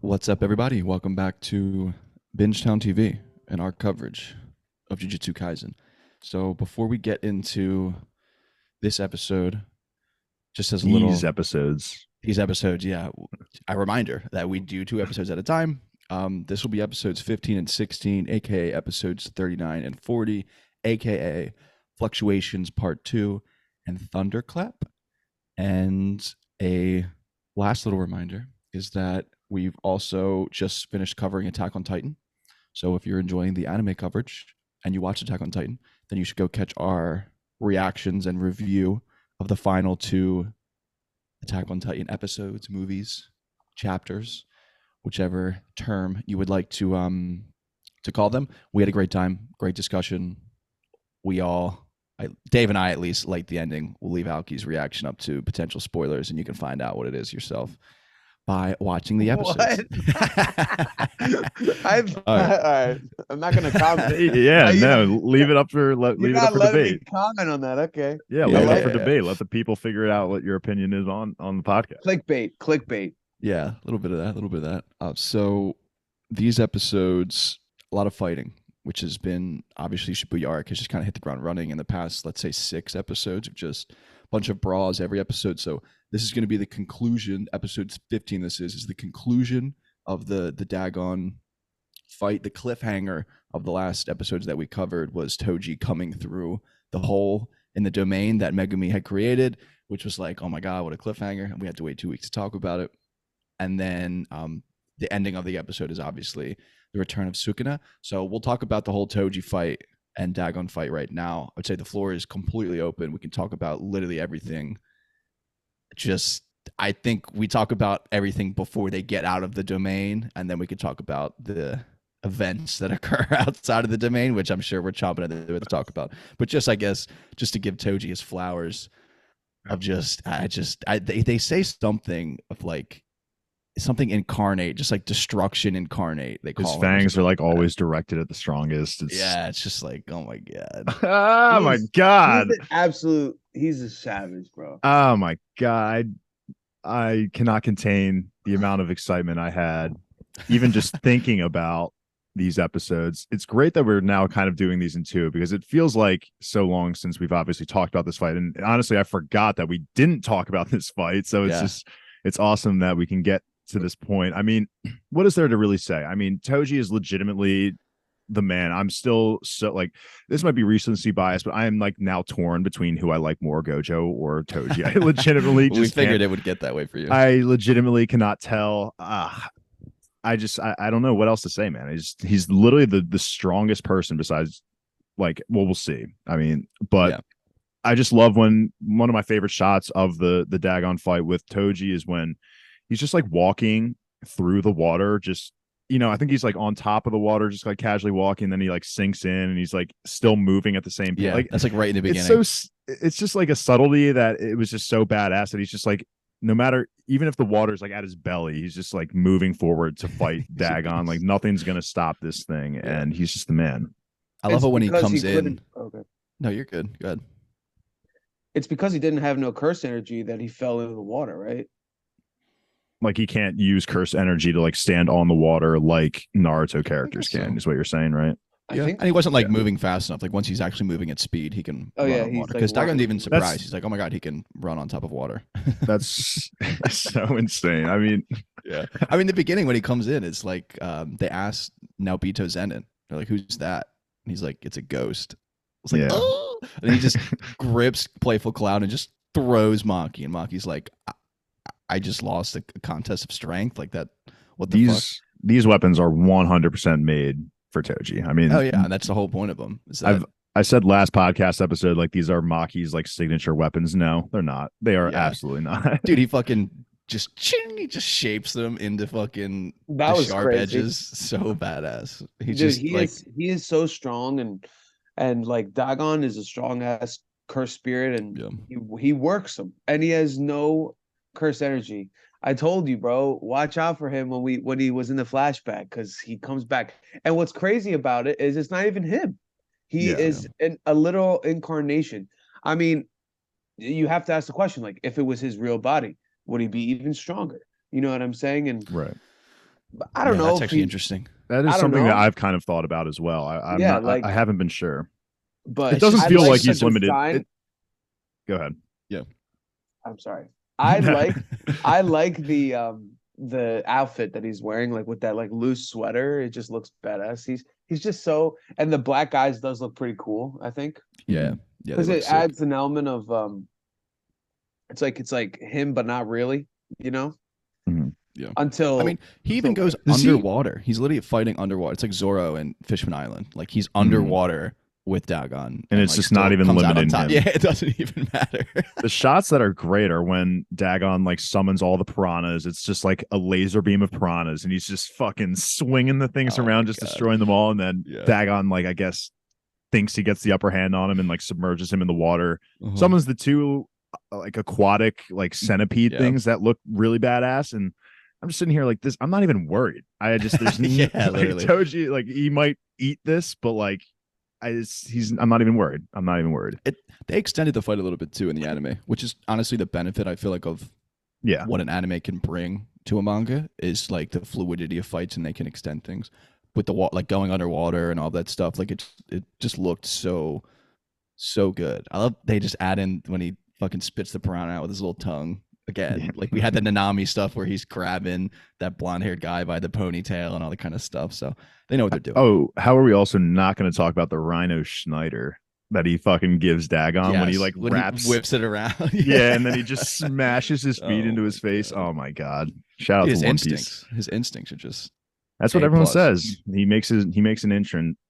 What's up, everybody? Welcome back to Bingetown TV and our coverage of Jujutsu Kaisen. So, before we get into this episode, just as a These little episodes. these episodes, yeah, a reminder that we do two episodes at a time. This will be episodes 15 and 16, aka episodes 39 and 40, aka Fluctuations Part 2 and Thunderclap. And a last little reminder is that we've also just finished covering Attack on Titan. So if you're enjoying the anime coverage and you watch Attack on Titan, then you should go catch our reactions and review of the final two Attack on Titan episodes, movies, chapters, whichever term you would like to call them. We had a great time, great discussion. Dave and I at least liked the ending. We'll leave Alki's reaction up to potential spoilers, and you can find out what it is yourself by watching the episodes. All right. I'm not gonna comment. Yeah, no, leave it up for You're leave it not up for letting me debate. comment on that. Okay. Yeah, Yeah, leave it up yeah, for yeah. debate. Let the people figure it out what your opinion is on the podcast. Clickbait. Yeah, a little bit of that. So these episodes, a lot of fighting, which has been obviously Shibuya arc has just kind of hit the ground running in the past, let's say 6 episodes of just a bunch of brawls every episode. So this is going to be the conclusion. Episode 15. This is the conclusion of the Dagon fight. The cliffhanger of the last episodes that we covered was Toji coming through the hole in the domain that Megumi had created, which was like, oh my god, what a cliffhanger! And we had to wait 2 weeks to talk about it. And then the ending of the episode is obviously the return of Sukuna. So we'll talk about the whole Toji fight and Dagon fight right now. I'd say the floor is completely open. We can talk about literally everything. I think we talk about everything before they get out of the domain, and then we can talk about the events that occur outside of the domain, which I'm sure we're chomping at the bit to talk about. But I guess, just to give Toji his flowers of they say something of like something incarnate, just like destruction incarnate. They call His him fangs are like like always directed at the strongest. it's just like, oh my god. Oh my god. He's a savage, bro. Oh my god. I cannot contain the amount of excitement I had even just thinking about these episodes. It's great that we're now kind of doing these in two because it feels like so long since we've obviously talked about this fight. And honestly, I forgot that we didn't talk about this fight. So it's awesome that we can get to this point. I mean, what is there to really say? I mean, Toji is legitimately the man. I'm still so like, this might be recency bias, but I am like now torn between who I like more, Gojo or Toji. I legitimately we figured it would get that way for you. I legitimately cannot tell. I don't know what else to say, man. He's literally the strongest person besides, like, well, we'll see. I mean, but yeah. I just love when one of my favorite shots of the Dagon fight with Toji is when he's just like walking through the water, just, you know, I think he's like on top of the water, just like casually walking. Then he like sinks in and he's like still moving at the same time. Yeah, like that's like right in the beginning. It's just like a subtlety that it was just so badass that he's just like, no matter, even if the water's like at his belly, he's just like moving forward to fight Dagon. Like nothing's gonna stop this thing, and he's just the man. I love it when he comes in. Okay. No, you're good. Go ahead. It's because he didn't have no curse energy that he fell into the water, right? Like he can't use curse energy to like stand on the water like Naruto characters can, is what you're saying, right? Yeah, and he wasn't like moving fast enough. Like once he's actually moving at speed, he can run on water. Because Dagon's even surprised. He's like, "Oh my god, he can run on top of water." That's so insane. I mean, yeah. I mean, the beginning when he comes in, it's like they ask Naobito Zenin. They're like, "Who's that?" And he's like, "It's a ghost." It's like, oh, and he just grips Playful Cloud and just throws Maki, and Maki's like, "I just lost a contest of strength like that." What the fuck? These weapons are 100% made for Toji. I mean, oh yeah, that's the whole point of them. I said last podcast episode, like these are Maki's like signature weapons. No, they're not. They are absolutely not. Dude, he fucking he just shapes them into fucking sharp crazy edges. So badass. He is so strong, and like Dagon is a strong ass curse spirit, and he works them, and he has no curse energy. I told you, bro, watch out for him when he was in the flashback, because he comes back. And what's crazy about it is it's not even him. He is a literal incarnation. I mean, you have to ask the question, like, if it was his real body, would he be even stronger? You know what I'm saying? And right. I don't know that's if actually he, interesting. That I is don't something that know. I've kind of thought about as well. I'm Yeah, not. like, I haven't been sure. It but It's doesn't just I feel like like it's the he's such a limited. design. Go ahead. yeah. I'm sorry. I like the outfit that he's wearing, like with that like loose sweater. It just looks badass. He's just so, and the black eyes does look pretty cool, I think. Yeah, yeah, they Because look it sick. adds an element of it's like him, but not really, you know? Mhm. Yeah. I Until mean, he even until goes later. Does he? underwater. He's literally fighting underwater. It's like Zoro and Fishman Island. Like he's Mhm. underwater with Dagon And and it's like just not still even comes out on limiting top. him. Yeah, it doesn't even matter. The shots that are great are when Dagon like summons all the piranhas. It's just like a laser beam of piranhas, and he's just fucking swinging the things Oh my around, just god. destroying them all. And then Yeah. Dagon, like I guess, thinks he gets the upper hand on him and like submerges him in the water. Uh-huh. Summons the two like aquatic like centipede Yeah. things that look really badass, and I'm just sitting here like this. I'm not even worried. I just there's Yeah, like, literally. Toji like he might eat this, but like I'm not even worried. I'm not even worried. They extended the fight a little bit too in the anime, which is honestly the benefit I feel like of Yeah. what an anime can bring to a manga is like the fluidity of fights, and they can extend things with the like going underwater and all that stuff. Like it just looked so good. I love they just add in when he fucking spits the piranha out with his little tongue again. Yeah. Like we had the Nanami stuff where he's grabbing that blonde haired guy by the ponytail and all that kind of stuff. So they know what they're doing. Oh, how are we also not going to talk about the Rhino Schneider that he fucking gives Dagon when he like when wraps? he whips it around. Yeah, and then he just smashes his feet Oh into my his face. God. Oh my god! Shout out Dude, to One Piece. his instincts are just That's what A everyone plus. says. He makes an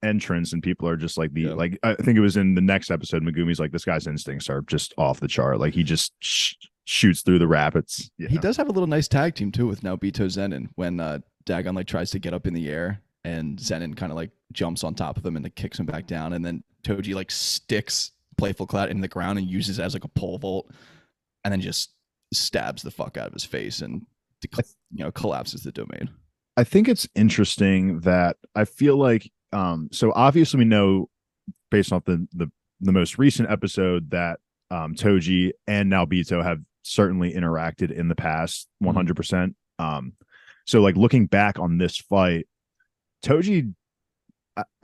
entrance, and people are just like Yeah. like I think it was in the next episode. Megumi's like, this guy's instincts are just off the chart. Like he just shoots through the rapids. Yeah. He does have a little nice tag team too with Naobito Zenin when Dagon like tries to get up in the air and Zenin kind of like jumps on top of him and like kicks him back down, and then Toji like sticks Playful Cloud in the ground and uses it as like a pole vault, and then just stabs the fuck out of his face and collapses the domain. I think it's interesting that I feel like so obviously we know based off the most recent episode that Toji and Naobito have certainly interacted in the past 100%. So like looking back on this fight, Toji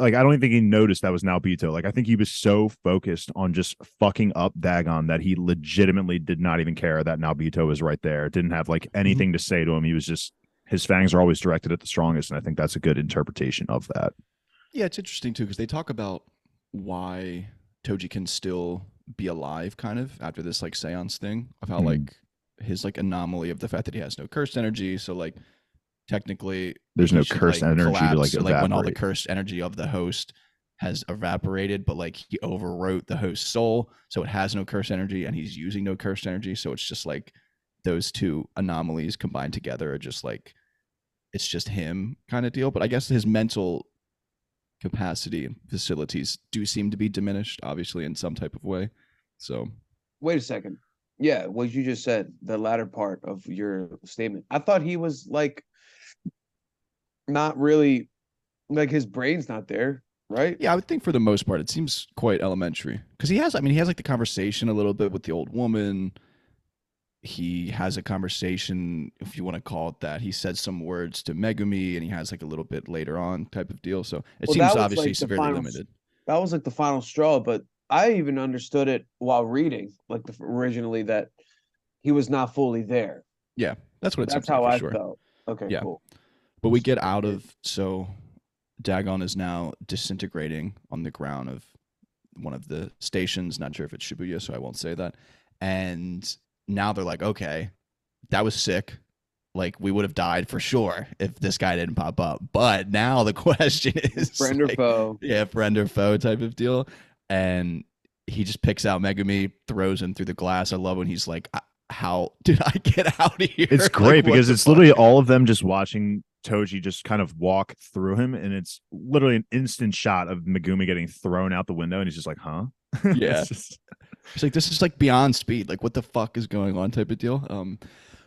like I don't even think he noticed that was Naobito. Like I think he was so focused on just fucking up Dagon that he legitimately did not even care that Naobito was right there. Didn't have like anything to say to him. He was just his fangs are always directed at the strongest, and I think that's a good interpretation of that. Yeah, it's interesting too because they talk about why Toji can still be alive, kind of after this like seance thing of how like his like anomaly of the fact that he has no cursed energy. So like technically, there's no should, cursed like, energy to like collapse, evaporate. like when all the cursed energy of the host has evaporated, but like he overwrote the host's soul, so it has no cursed energy, and he's using no cursed energy. So it's just like those two anomalies combined together are just like it's just him kind of deal. But I guess his mental capacity and facilities do seem to be diminished, obviously, in some type of way. So Wait a second. Yeah, what you just said, the latter part of your statement. I thought he was like not really like his brain's not there, right? yeah, I would think for the most part it seems quite elementary because he has like the conversation a little bit with the old woman. He has a conversation, if you want to call it that. He says some words to Megumi, and he has like a little bit later on type of deal. So it Well, seems that was obviously like the severely final limited. that was like the final straw, but I even understood it while reading, like originally that he was not fully there. Yeah, that's what it That's seems like how for I sure. felt. Okay, Yeah. cool. But we get out of so Dagon is now disintegrating on the ground of one of the stations. Not sure if it's Shibuya, so I won't say that. And now they're like, okay, that was sick. Like we would have died for sure if this guy didn't pop up. But now the question is Friend or like, foe. yeah, friend or foe type of deal. And he just picks out Megumi, throws him through the glass. I love when he's like, how did I get out of here? It's Like, great what because the it's fuck? literally all of them just watching Toji just kind of walk through him, and it's literally an instant shot of Megumi getting thrown out the window, and he's just like, huh? Yeah. It's like this is like beyond speed. Like what the fuck is going on type of deal.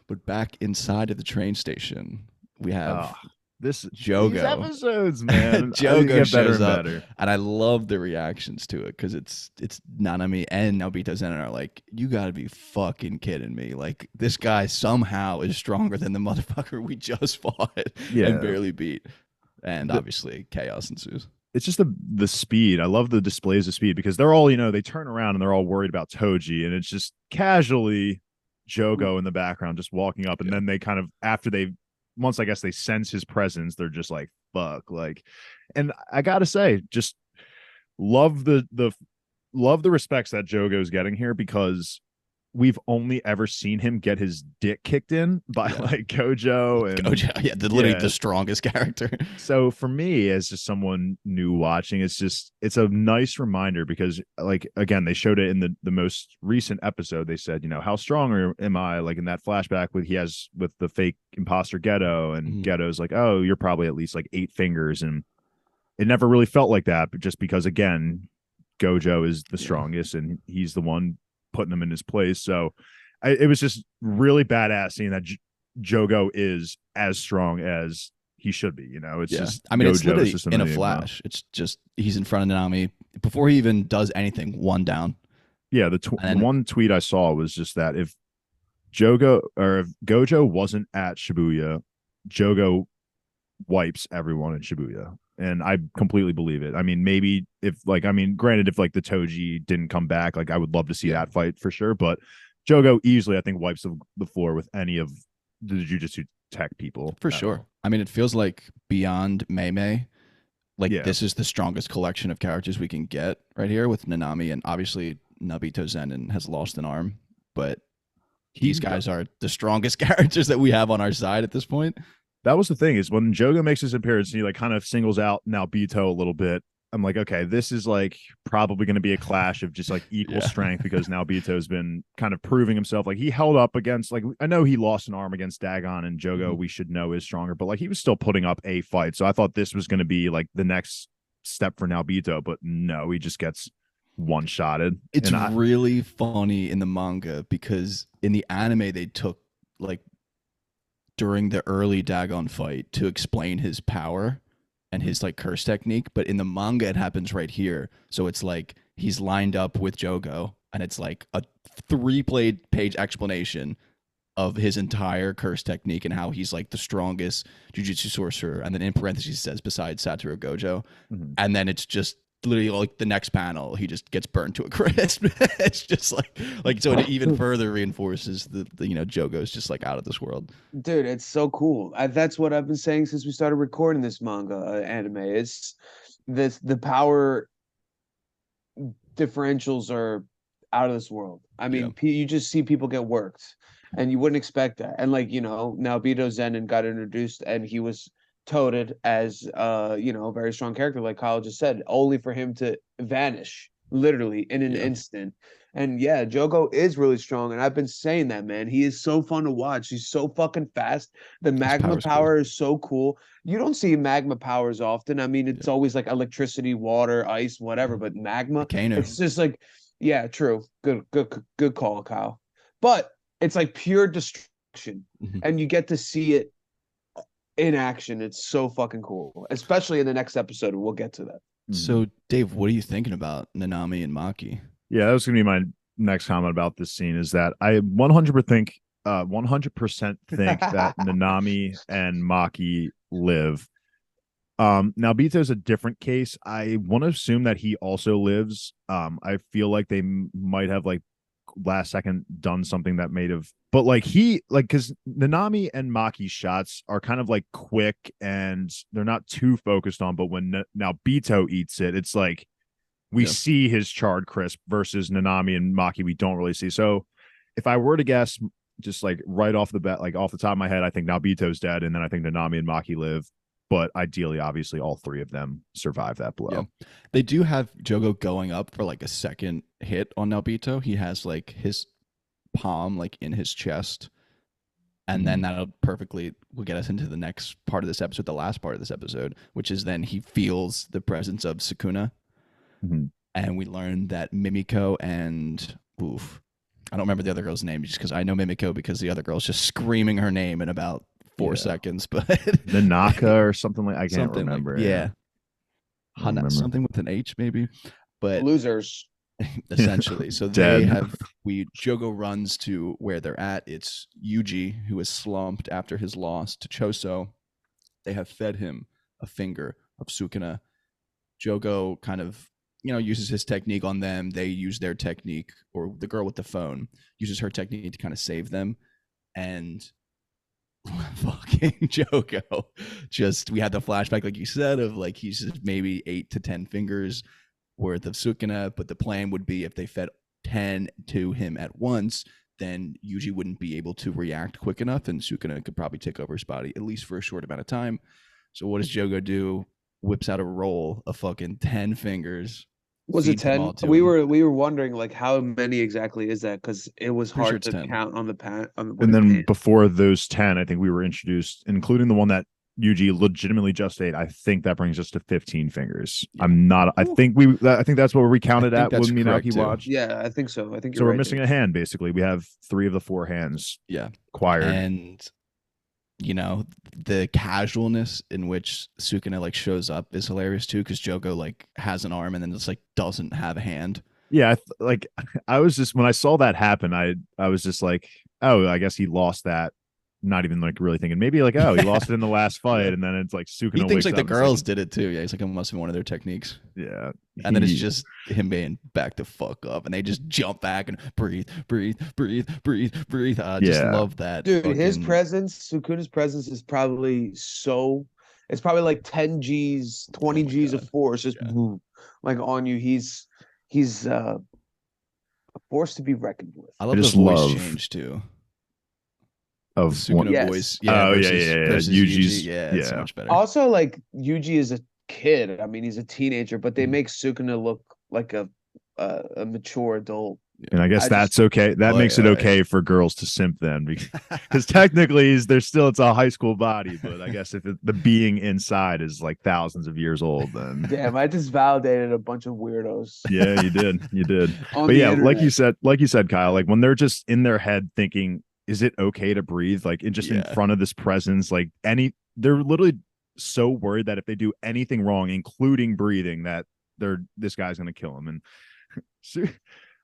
But back inside of the train station, we have these Jogo. episodes, man. Jogo get better shows and up, better. and I love the reactions to it because it's Nanami and Naobito Zen are like, you got to be fucking kidding me! Like this guy somehow is stronger than the motherfucker we just fought and barely beat, and obviously chaos ensues. It's just the speed. I love the displays of speed because they're all, they turn around and they're all worried about Toji, and it's just casually Jogo in the background just walking up, and then they kind of once I guess they sense his presence, they're just like, fuck. Like, and I gotta say, just love the respects that Jogo's getting here, because we've only ever seen him get his dick kicked in by like Gojo and Gojo, literally the strongest character. So for me, as just someone new watching, it's a nice reminder, because like, again, they showed it in the most recent episode. They said, how strong am I? Like in that flashback with the fake imposter Geto, and Geto's like, oh, you're probably at least like 8 fingers. And it never really felt like that, but just because, again, Gojo is the strongest and he's the one putting him in his place. So it was just really badass seeing that Jogo is as strong as he should be. It's just, I mean, Gojo it's literally just in a flash. It's just he's in front of Nanami before he even does anything. One down. Yeah, the one tweet I saw was just that if Gojo wasn't at Shibuya, Jogo wipes everyone in Shibuya. And I completely believe it. I mean, maybe granted, if like the Toji didn't come back, like I would love to see that fight for sure. But Jogo easily, I think, wipes the floor with any of the Jujutsu Tech people. For sure. I mean, it feels like beyond Mei, like this is the strongest collection of characters we can get right here with Nanami, and obviously Naobito Zen has lost an arm, but these guys are the strongest characters that we have on our side at this point. That was the thing, is when Jogo makes his appearance and he like kind of singles out Naobito a little bit, I'm like, okay, this is like probably going to be a clash of just like equal strength, because Naobito's been kind of proving himself. Like he held up against, like, I know he lost an arm against Dagon, and Jogo we should know is stronger, but like he was still putting up a fight. So I thought this was going to be like the next step for Naobito, but no, he just gets one-shotted. It's really funny in the manga, because in the anime they took like during the early Dagon fight to explain his power and his like curse technique, but in the manga it happens right here. So it's like he's lined up with Jogo, and it's like a 3-page explanation of his entire curse technique and how he's like the strongest jujutsu sorcerer, and then in parentheses says besides Satoru Gojo, and then it's just literally like the next panel he just gets burned to a crisp. It's just like so it even further reinforces the Jogo's just like out of this world. Dude, it's so cool. That's what I've been saying since we started recording this manga anime. It's the power differentials are out of this world. I mean, you just see people get worked, and you wouldn't expect that. And like, Naobito Zenin got introduced, and he was touted as a very strong character, like Kyle just said, only for him to vanish literally in an instant. And Jogo is really strong, and I've been saying that, man. He is so fun to watch. He's so fucking fast. The magma power is so cool. You don't see magma powers often. I mean, it's always like electricity, water, ice, whatever, but magma, it's just like, true. Good call, Kyle. But it's like pure destruction, and you get to see it in action. It's so fucking cool, especially in the next episode. We'll get to that. So, Dave, what are you thinking about Nanami and Maki? Yeah, that was gonna be my next comment about this scene. Is that I 100% think that Nanami and Maki live. Now Bito's a different case. I want to assume that he also lives. I feel like they might have like last second done something that made have, but like because Nanami and Maki's shots are kind of like quick and they're not too focused on, but when now Bito eats it, it's like we see his charred crisp, versus Nanami and Maki we don't really see. So if I were to guess, just like right off the bat, like off the top of my head, I think now Bito's dead, and then I think Nanami and Maki live. But ideally, obviously, all 3 of them survive that blow. Yeah. They do have Jogo going up for like a second hit on Naobito. He has like his palm like in his chest. And then that'll will get us into the next part of this episode, the last part of this episode, which is then he feels the presence of Sukuna. And we learn that Mimiko and I don't remember the other girl's name, just because I know Mimiko because the other girl's just screaming her name in about 4 seconds, but the Naka or something like I can't something remember. like, yeah. I don't remember. Something with an H maybe, but Losers. essentially. So Dead. Jogo runs to where they're at. It's Yuji, who is slumped after his loss to Choso. They have fed him a finger of Sukuna. Jogo kind of, uses his technique on them. They use their technique, or the girl with the phone uses her technique to kind of save them. And fucking Jogo, we had the flashback, like you said, of like he's just maybe 8 to 10 fingers worth of Sukuna, but the plan would be if they fed 10 to him at once, then Yuji wouldn't be able to react quick enough, and Sukuna could probably take over his body, at least for a short amount of time. So what does Jogo do? Whips out a roll of fucking 10 fingers. Was it 10? We were wondering like how many exactly is that, because it was hard to count on the pan. And then before those 10, I think we were introduced, including the one that Yuji legitimately just ate. I think that brings us to 15 fingers. Yeah. I think that's what we counted at when Minaki watched. Yeah, I think so. I think so. We're missing a hand. Basically, we have 3 of the 4 hands. Yeah, acquired. And the casualness in which Sukuna like shows up is hilarious too, because Jogo like has an arm and then just like doesn't have a hand. Yeah, I was just, when I saw that happen, I was just like, oh, I guess he lost that. Not even like really thinking maybe like, oh, he lost it in the last fight. Yeah. And then it's like Sukuna. He thinks like the girls did it too. Yeah, he's like, it must be one of their techniques. Yeah. And then it's just him being back the fuck up, and they just jump back and breathe. I just love that. Dude, his presence, Sukuna's presence is probably it's probably like 10 G's, 20 G's of force just like on you. He's a force to be reckoned with. I love the voice change too. Of Sukuna voice. Yeah. Versus Yuji's. It's so much better. Also, like Yuji is a kid. I mean, he's a teenager, but they make Sukuna look like a mature adult. And I guess that's okay. That makes it okay for girls to simp then, because technically it's a high school body, but I guess if the being inside is like thousands of years old, then damn, I just validated a bunch of weirdos. Yeah, you did. But yeah, like you said, Kyle, like when they're just in their head thinking, is it okay to breathe? Like in front of this presence, like they're literally so worried that if they do anything wrong, including breathing, that this guy's going to kill him. And so,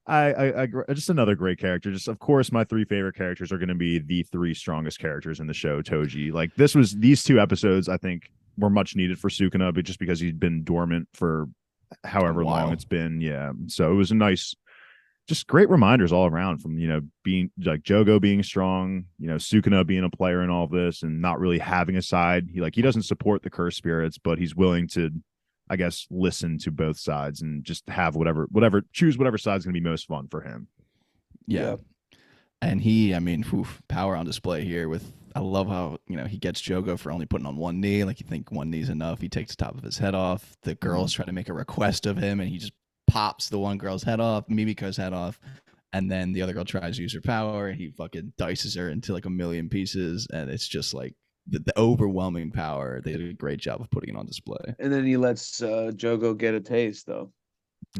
I just another great character. Just of course, my 3 favorite characters are going to be the 3 strongest characters in the show. Toji, like these 2 episodes, I think were much needed for Sukuna, but just because he's been dormant for however long it's been. Yeah. So it was a nice, just great reminders all around from, being like Jogo being strong, Sukuna being a player in all this and not really having a side. He doesn't support the cursed spirits, but he's willing to, I guess, listen to both sides and just have choose whatever side's going to be most fun for him. Yeah. And power on display here I love how, he gets Jogo for only putting on one knee. Like you think one knee's enough. He takes the top of his head off. The girls try to make a request of him and he just pops the one girl's head off, Mimiko's head off, and then the other girl tries to use her power and he fucking dices her into like a million pieces, and it's just like the overwhelming power. They did a great job of putting it on display. And then he lets Jogo get a taste though.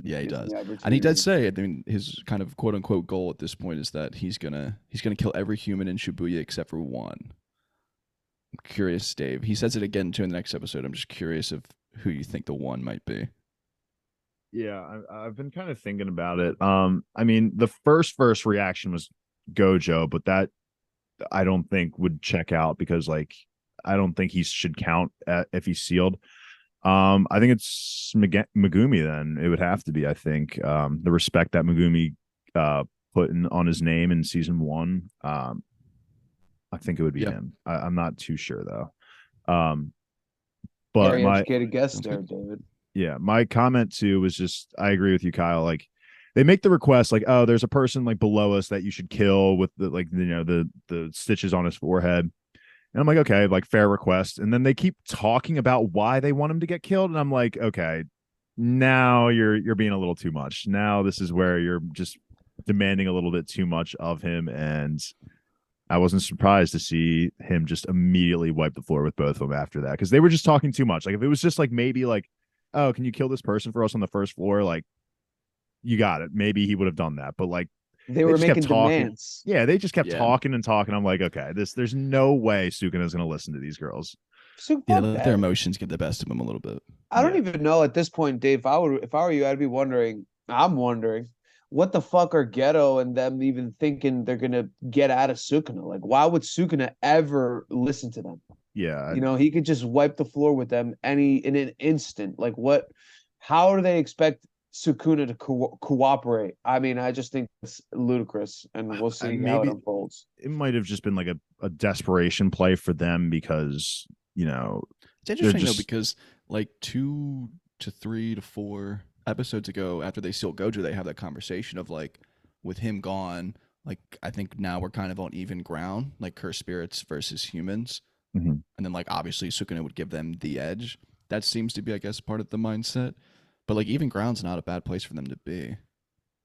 Yeah, he does. And he does say, I mean, his kind of quote unquote goal at this point is that he's gonna kill every human in Shibuya except for one. I'm curious, Dave. He says it again too in the next episode. I'm just curious of who you think the one might be. Yeah, I've been kind of thinking about it. I mean, the first reaction was Gojo, but that I don't think would check out because, like, I don't think he should count if he's sealed. I think it's Megumi. Then it would have to be. I think the respect that Megumi put on his name in season 1. I think it would be him. I'm not too sure though. But very educated guess there, David. Yeah, my comment too was just, I agree with you, Kyle. Like they make the request like, oh, there's a person like below us that you should kill with the the stitches on his forehead. And I'm like, okay, like fair request. And then they keep talking about why they want him to get killed. And I'm like, okay, now you're being a little too much. Now this is where you're just demanding a little bit too much of him. And I wasn't surprised to see him just immediately wipe the floor with both of them after that, because they were just talking too much. Like if it was just like maybe like, oh, can you kill this person for us on the first floor? Like, you got it. Maybe he would have done that. But like They were just kept making talking. demands. Yeah, they just kept Yeah. talking and talking. I'm like, okay, there's no way Sukuna's gonna listen to these girls. So Yeah, fuck let that. their emotions get the best of them a little bit. I don't Yeah. even know at this point, Dave. If I were you, I'd be wondering. I'm wondering, what the fuck are Ghetto and them even thinking they're gonna get out of Sukuna? Like, why would Sukuna ever listen to them? Yeah, You know, he could just wipe the floor with them in an instant. Like, what? How do they expect Sukuna to cooperate? I mean, I just think it's ludicrous, and we'll see how it maybe unfolds. it might have just been like a desperation play for them because It's interesting though, because like 2 to 3 to 4 episodes ago, after they steal Gojo, they have that conversation of like, with him gone, like I think now we're kind of on even ground, like cursed spirits versus humans. Mhm. And then like obviously Sukuna would give them the edge. That seems to be, I guess, part of the mindset. But like even ground's not a bad place for them to be.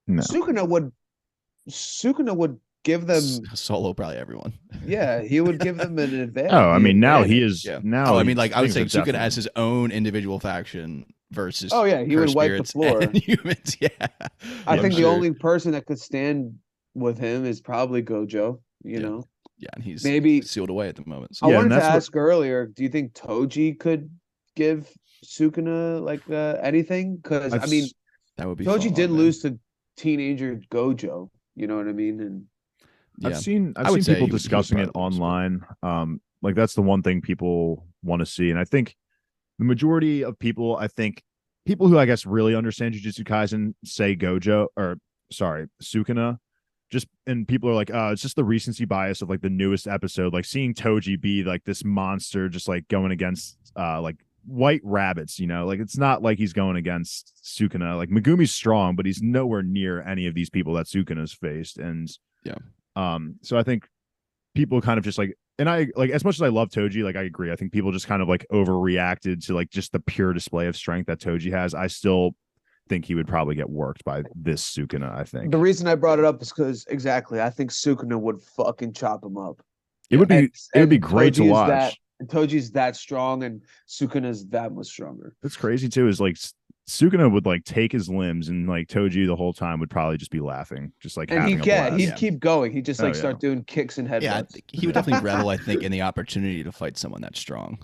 No. Sukuna would give them. Solo probably everyone. Yeah, he would give them an advantage. Oh, I mean, now he is. Yeah. Now, I mean, like I would things say are Sukuna has his own individual faction versus. Oh yeah, he would cursed wipe the spirits floor. and humans. Yeah, I I'm think the sure. only person that could stand with him is probably Gojo. You Yeah. know, Yeah, and he's maybe sealed away at the moment. I Yeah, wanted and to that's what- ask earlier. Do you think Toji could give Sukuna like anything? Because I mean, that would be Toji fun, did man. lose to teenager Gojo. You know what I mean? And Yeah. I've seen I would say people he would discussing it probably lose, but- online. Like that's the one thing people want to see, and I think the majority of people, people who I guess really understand Jujutsu Kaisen say Gojo or sorry Sukuna. And people are like, it's just the recency bias of like the newest episode, like seeing Toji be like this monster, just like going against like white rabbits, like it's not like he's going against Sukuna. Like Megumi's strong, but he's nowhere near any of these people that Sukuna's faced. And so I think people kind of just like, and I like, as much as I love Toji, like I agree. I think people just kind of like overreacted to like just the pure display of strength that Toji has. I still think he would probably get worked by this Sukuna. I think the reason I brought it up is because exactly, I think Sukuna would fucking chop him up. it would be great to Toji is watch. Toji's that strong, and Sukuna's that much stronger. What's crazy too is like Sukuna would like take his limbs, and like Toji the whole time would probably just be laughing, just like And having a blast. he'd keep going. He'd just like start doing kicks and headbutts. Yeah, I think he would definitely revel, I think, in the opportunity to fight someone that's strong.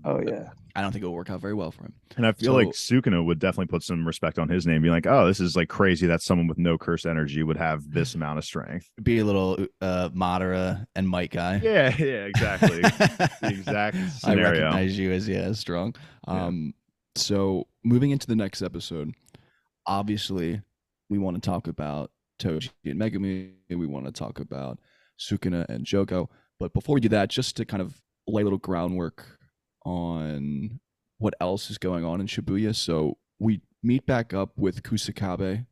Oh yeah. I don't think it will work out very well for him. And I feel like Sukuna would definitely put some respect on his name, be like, oh, this is like crazy that someone with no curse energy would have this amount of strength. Be a little Madara and Might guy. Yeah, exactly. The exact scenario. I recognize you as strong. So moving into the next episode, obviously we want to talk about Toji and Megumi. We want to talk about Sukuna and Jogo. But before we do that, just to kind of lay a little groundwork on what else is going on in Shibuya. So we meet back up with Kusakabe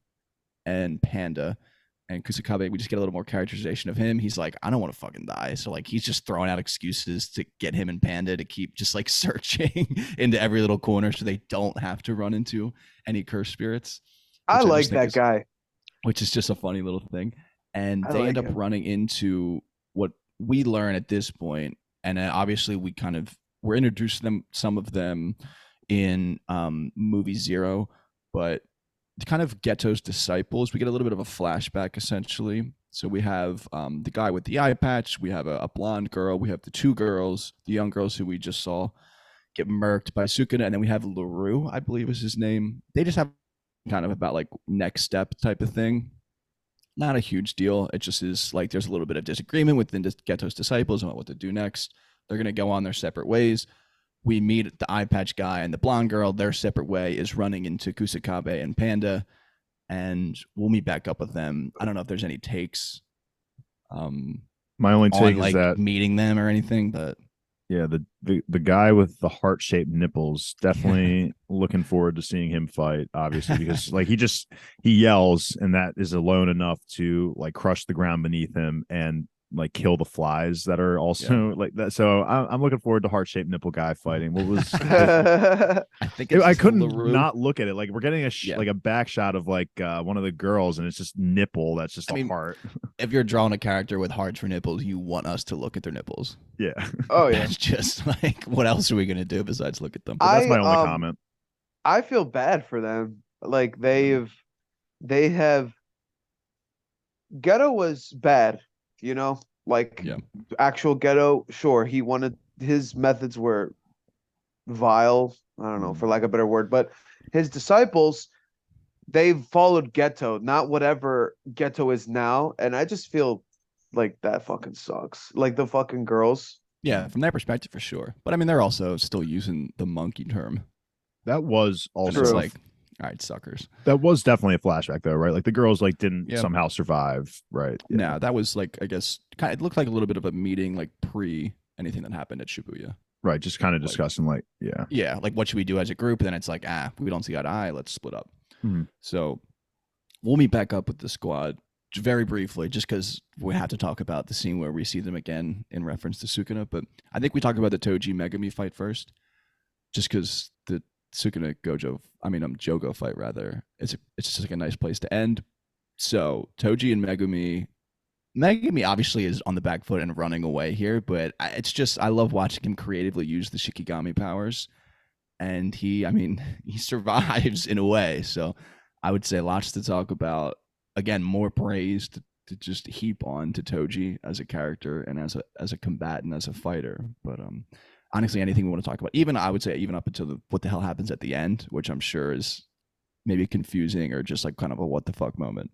and Panda. And Kusakabe, we just get a little more characterization of him. He's like, I don't want to fucking die. So like he's just throwing out excuses to get him and Panda to keep just like searching into every little corner so they don't have to run into any cursed spirits. I like that guy. Which is just a funny little thing. And they end up running into what we learn at this point. And obviously we're introduced to them, some of them in movie 0, but kind of Geto's disciples. We get a little bit of a flashback essentially. So we have the guy with the eye patch, we have a blonde girl, we have the 2 girls, the young girls who we just saw get murked by Sukuna, and then we have LaRue, I believe is his name. They just have kind of about like next step type of thing. Not a huge deal. It just is like there's a little bit of disagreement within Geto's disciples about what to do next. They're going to go on their separate ways. We meet the eye patch guy and the blonde girl. Their separate way is running into Kusakabe and Panda, and we'll meet back up with them. I don't know if there's any takes. My only take is that meeting them or anything, but yeah, the guy with the heart-shaped nipples, definitely looking forward to seeing him fight, obviously, because like he yells, and that is alone enough to like crush the ground beneath him and like kill the flies that are also like that. So I'm looking forward to heart-shaped nipple guy fighting. What was I think I couldn't not look at it. Like we're getting like a back shot of like one of the girls, and it's just nipple. That's just a heart. If you're drawing a character with hearts for nipples, you want us to look at their nipples. Yeah. Oh yeah. That's just like, what else are we gonna do besides look at them? But that's my only comment. I feel bad for them. Like they have Geto was bad, you know, like Yeah. actual Geto. Sure, his methods were vile. I don't know, for lack of a better word, but his disciples, they've followed Geto, not whatever Geto is now. And I just feel like that fucking sucks. Like the fucking girls. Yeah, from that perspective, for sure. But I mean, they're also still using the monkey term. That was And it's also like, all right, suckers. that was definitely a flashback though, right? Like the girls like didn't Yeah. somehow survive, right? No, that was like, I guess, kind of, it looked like a little bit of a meeting, like pre anything that happened at Shibuya. Right, just kind of Like- discussing like, yeah. Yeah, like what should we do as a group? And then it's like, we don't see eye to eye. Let's split up. Mhm. So we'll meet back up with the squad very briefly, just because we have to talk about the scene where we see them again in reference to Sukuna. But I think we talk about the Toji Megami fight first, just because the Sukuna Jogo fight rather. It's just like a nice place to end. So Toji and Megumi obviously is on the back foot and running away here, but I love watching him creatively use the Shikigami powers, and he survives in a way. So I would say lots to talk about. Again, more praise to just heap on to Toji as a character and as a combatant, as a fighter. But honestly, anything we want to talk about, I would say even up until what the hell happens at the end, which I'm sure is maybe confusing or just like kind of a what the fuck moment.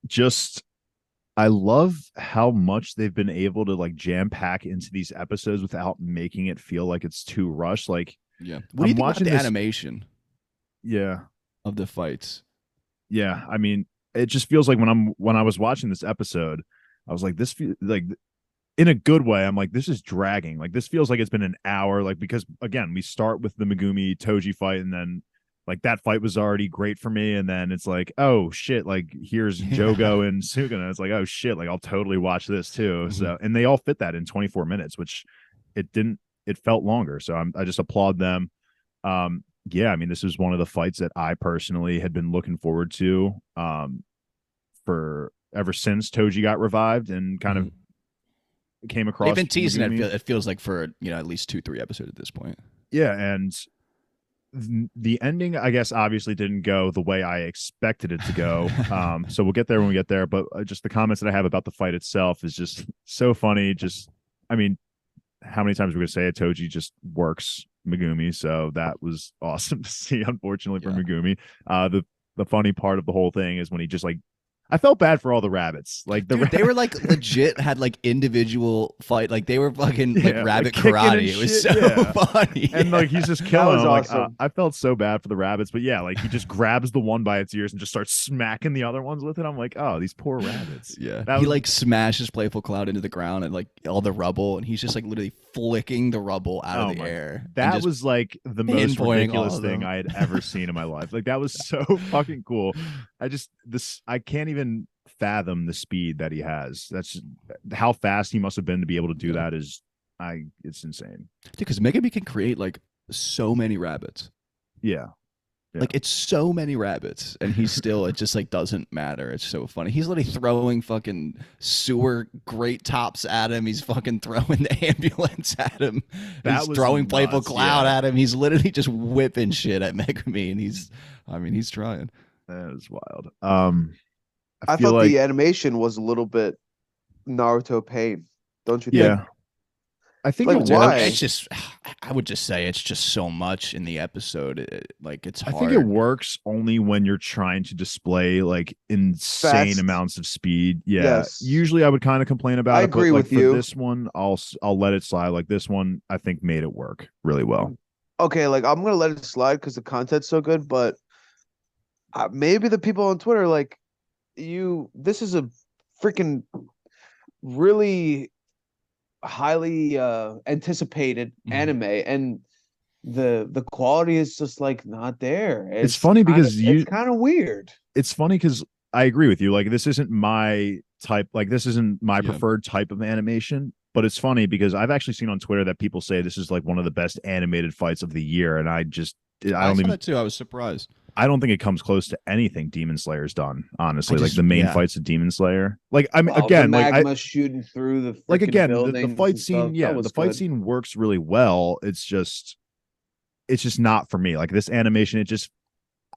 Just I love how much they've been able to like jam pack into these episodes without making it feel like it's too rushed. Like, yeah, what do you think about the animation? Yeah, of the fights. Yeah, I mean, it just feels like when I was watching this episode, I was like, like in a good way. I'm like, this is dragging. Like this feels like it's been an hour. Like because again, we start with the Megumi Toji fight, and then like that fight was already great for me, and then it's like, oh shit, like here's Jogo and Sukuna. It's like, oh shit, like I'll totally watch this too. Mm-hmm. So and they all fit that in 24 minutes, which it didn't. It felt longer. So I just applaud them. Yeah, I mean, this is one of the fights that I personally had been looking forward to for ever since Toji got revived and kind of came across. They've been teasing it. It feels like for at least 2-3 episodes at this point. Yeah, and the ending, I guess, obviously didn't go the way I expected it to go. So we'll get there when we get there. But just the comments that I have about the fight itself is just so funny. Just, I mean, how many times we're going to say it? Toji just works Megumi, so that was awesome to see. Unfortunately for Megumi, the funny part of the whole thing is when he just like, I felt bad for all the rabbits. Like they were like legit had like individual fight, like they were fucking like rabbit like karate. It was so funny, and like he's just killing them. Awesome. Like, I felt so bad for the rabbits, but yeah, like he just grabs the one by its ears and just starts smacking the other ones with it. I'm like, oh, these poor rabbits. Yeah, he like smashes Playful Cloud into the ground and like all the rubble, and he's just like literally flicking the rubble out of the air. That was like the most ridiculous thing I had ever seen in my life. Like that was so fucking cool. I can't even fathom the speed that he has. That's just, how fast he must have been to be able to do that it's insane. Because Megami can create like so many rabbits. Yeah. Like it's so many rabbits, and he's still, it just like doesn't matter. It's so funny. He's literally throwing fucking sewer grate tops at him. He's fucking throwing the ambulance at him. He's throwing nuts, Playful Cloud at him. He's literally just whipping shit at Megami, and he's trying. That is wild. I thought the animation was a little bit Naruto pain, don't you think? Yeah. I think like, why? It's just, I would just say it's just so much in the episode. It's hard. I think it works only when you're trying to display like insane amounts of speed. Yeah. Yes. Usually I would kind of complain about it. I agree with you. For this one, I'll let it slide. Like this one, I think made it work really well. Okay, like I'm gonna let it slide because the content's so good, but maybe the people on Twitter like this is a freaking really highly anticipated anime, and the quality is just like not there. It's funny because it's kind of weird. It's funny because I agree with you. Like this isn't my type. Like this isn't my preferred type of animation. But it's funny because I've actually seen on Twitter that people say this is like one of the best animated fights of the year, and I don't even. That too. I was surprised. I don't think it comes close to anything Demon Slayer's done. Honestly, like the main fights of Demon Slayer. Like I mean, again, the magma shooting through the like again the fight scene. Yeah, the fight scene works really well. It's just not for me. Like this animation,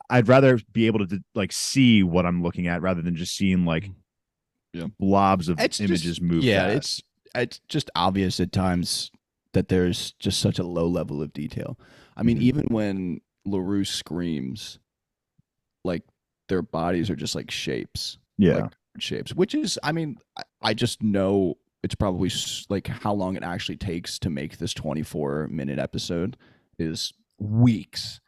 I'd rather be able to like see what I'm looking at rather than just seeing like blobs of images move fast. It's just obvious at times that there's just such a low level of detail. I mean, even when LaRue screams, like their bodies are just like shapes. Yeah. Like shapes, which is, I mean, I just know it's probably like how long it actually takes to make this 24-minute episode is weeks.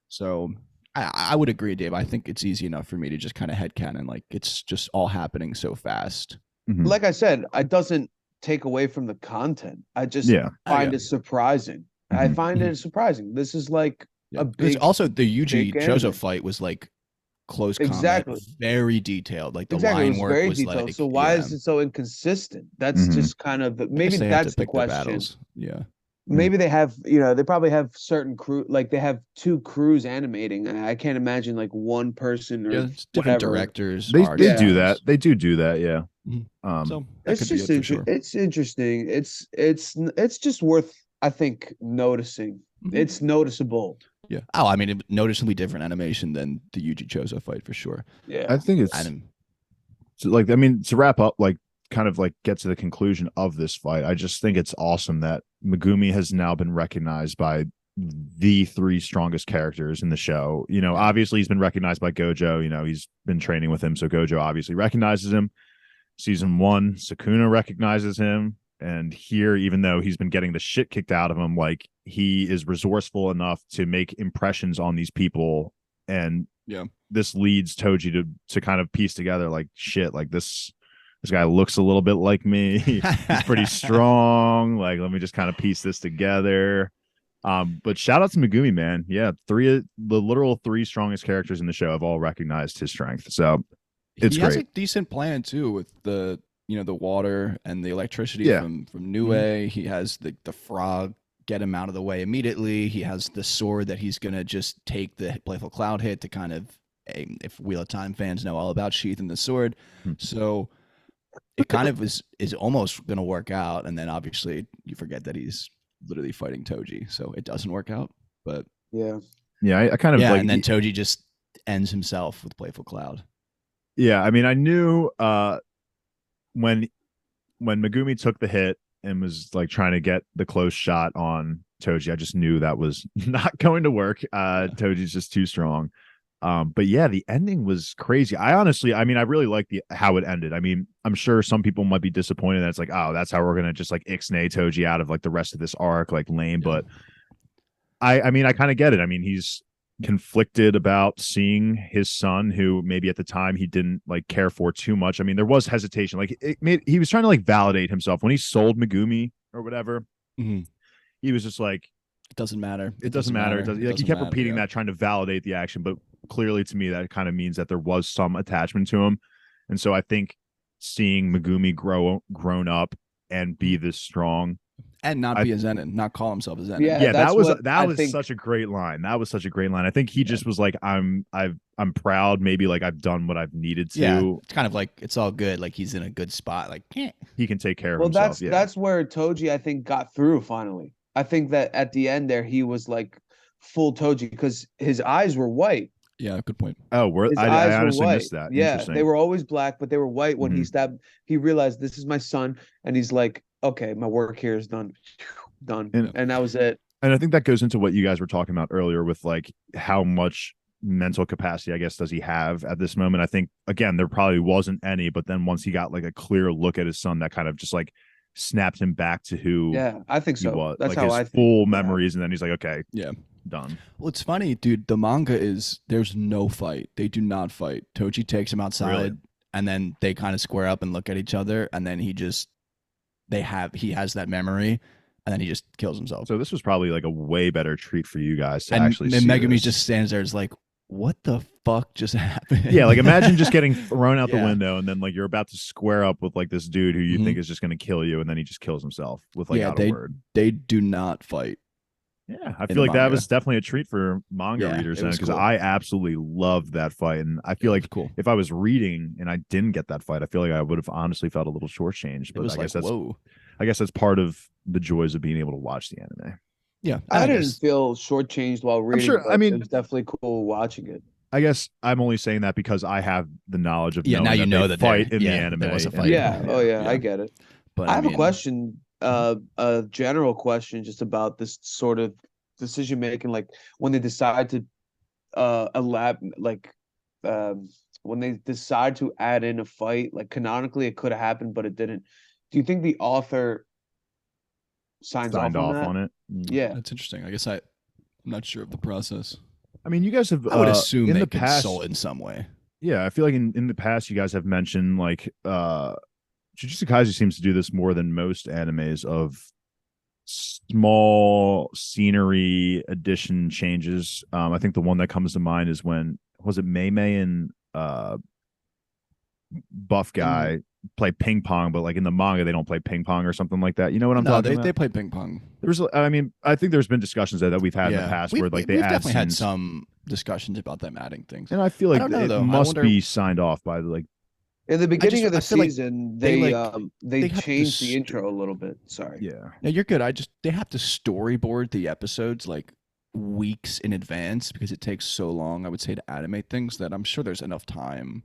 So I would agree, Dave. I think it's easy enough for me to just kind of headcanon, like it's just all happening so fast. Like I said, it doesn't take away from the content. I just find it surprising. I find it surprising. This is like a big. Also, the Yuji Chozo fight was like close combat, very detailed. Like the line work was detailed. Like. So why is it so inconsistent? That's just kind of maybe that's the question. Yeah. Maybe they have, they probably have certain crew, like they have 2 crews animating. I can't imagine like one person or different directors. They do that. They do that. Yeah. So it's just it's interesting. It's just worth, I think, noticing. It's noticeable. Yeah. Oh, I mean, noticeably different animation than the Yuji Chozo fight for sure. Yeah. I think it's so like, I mean, to wrap up, like kind of like get to the conclusion of this fight. I just think it's awesome that Megumi has now been recognized by the 3 strongest characters in the show. Obviously he's been recognized by Gojo. He's been training with him, so Gojo obviously recognizes him. Season 1, Sukuna recognizes him. And here, even though he's been getting the shit kicked out of him, like he is resourceful enough to make impressions on these people. And this leads Toji to kind of piece together like shit, like this guy looks a little bit like me. He's pretty strong. Like, let me just kind of piece this together. But shout out to Megumi, man. Yeah, the literal 3 strongest characters in the show have all recognized his strength. So it's great. He has a decent plan too with the the water and the electricity from Nue. He has the frog get him out of the way immediately. He has the sword that he's gonna just take the Playful Cloud hit to kind of, if Wheel of Time fans know all about sheathing the sword. So it kind of is almost gonna work out, and then obviously you forget that he's literally fighting Toji, so it doesn't work out. But I kind of like, and then Toji just ends himself with Playful Cloud. Yeah, I mean, I knew when Megumi took the hit and was like trying to get the close shot on Toji, I just knew that was not going to work. Toji's just too strong. But yeah, the ending was crazy. I really like how it ended. I mean, I'm sure some people might be disappointed that it's like, oh, that's how we're gonna just like ixnay Toji out of like the rest of this arc, like lame. But I mean, I kind of get it. I mean, he's conflicted about seeing his son, who maybe at the time he didn't like care for too much. I mean, there was hesitation. Like he was trying to like validate himself when he sold Megumi or whatever. He was just like, it doesn't matter. It doesn't matter. He kept repeating that, trying to validate the action. But clearly to me, that kind of means that there was some attachment to him. And so I think seeing Megumi grown up and be this strong and not be a Zenin, not call himself a Zenin. Yeah, that was such a great line. That was such a great line. I think he just was like, I'm proud. Maybe like I've done what I've needed to. Yeah, it's kind of like it's all good. Like he's in a good spot. Like he can take care of himself. That's where Toji, I think, got through finally. I think that at the end there, he was like full Toji because his eyes were white. Yeah, good point. Oh, I honestly missed that. Yeah, they were always black, but they were white when he stabbed. He realized this is my son, and he's like, okay, my work here is done. And that was it. And I think that goes into what you guys were talking about earlier with like how much mental capacity, I guess, does he have at this moment. I think, again, there probably wasn't any, but then once he got like a clear look at his son, that kind of just like snapped him back to who I think so. He was. That's like how his I think. full memories, and then he's like, okay, done. Well, it's funny, dude. The manga is there's no fight. They do not fight. Toji takes him outside, and then they kind of square up and look at each other, and then he has that memory, and then he just kills himself. So this was probably like a way better treat for you guys to actually and see Megumi this. just stands there, is like, what the fuck just happened? Yeah, like imagine just getting thrown out the window, and then like you're about to square up with like this dude who you think is just going to kill you, and then he just kills himself with like out a word. They do not fight. Yeah, I feel like that was definitely a treat for manga readers then, because I absolutely loved that fight, and I feel like if I was reading and I didn't get that fight, I feel like I would have honestly felt a little shortchanged. But I guess that's part of the joys of being able to watch the anime. Yeah, I didn't feel shortchanged while reading. I'm sure. I mean, it was definitely cool watching it. I guess I'm only saying that because I have the knowledge of Yeah, now knowing you that know they that fight in the yeah, anime. there was a and fight. Yeah. Oh yeah, I get it. But I I have a mean, question, a general question just about this sort of decision making, like when they decide to like um when they decide to add in a fight, like canonically it could have happened, but it didn't. Do you think the author signs signed off on off that? on it. Yeah. that's interesting. I guess I'm not sure of the process. I mean, you guys have I would assume in they the past. consult in some way. Yeah, I feel like in the past you guys have mentioned like Jujutsu Kaisen seems to do this more than most animes of small scenery addition changes. I think the one that comes to mind is when was it Mei Mei and buff And guy play ping pong, but like in the manga they don't play ping pong or something like that. You know what I'm No, talking they about? play ping pong. There's, I mean, I think there's been discussions that we've had in the Yeah, past where like they we've add definitely had scenes, some discussions about them adding things. and I feel I like don't know it though. I must wonder. be signed off by the like. in the beginning of the I feel like season, they they they have to changed the intro a little bit. Sorry. Yeah, No, you're good. They have to storyboard the episodes like weeks in advance because it takes so long, I would say, to animate things that I'm sure there's enough time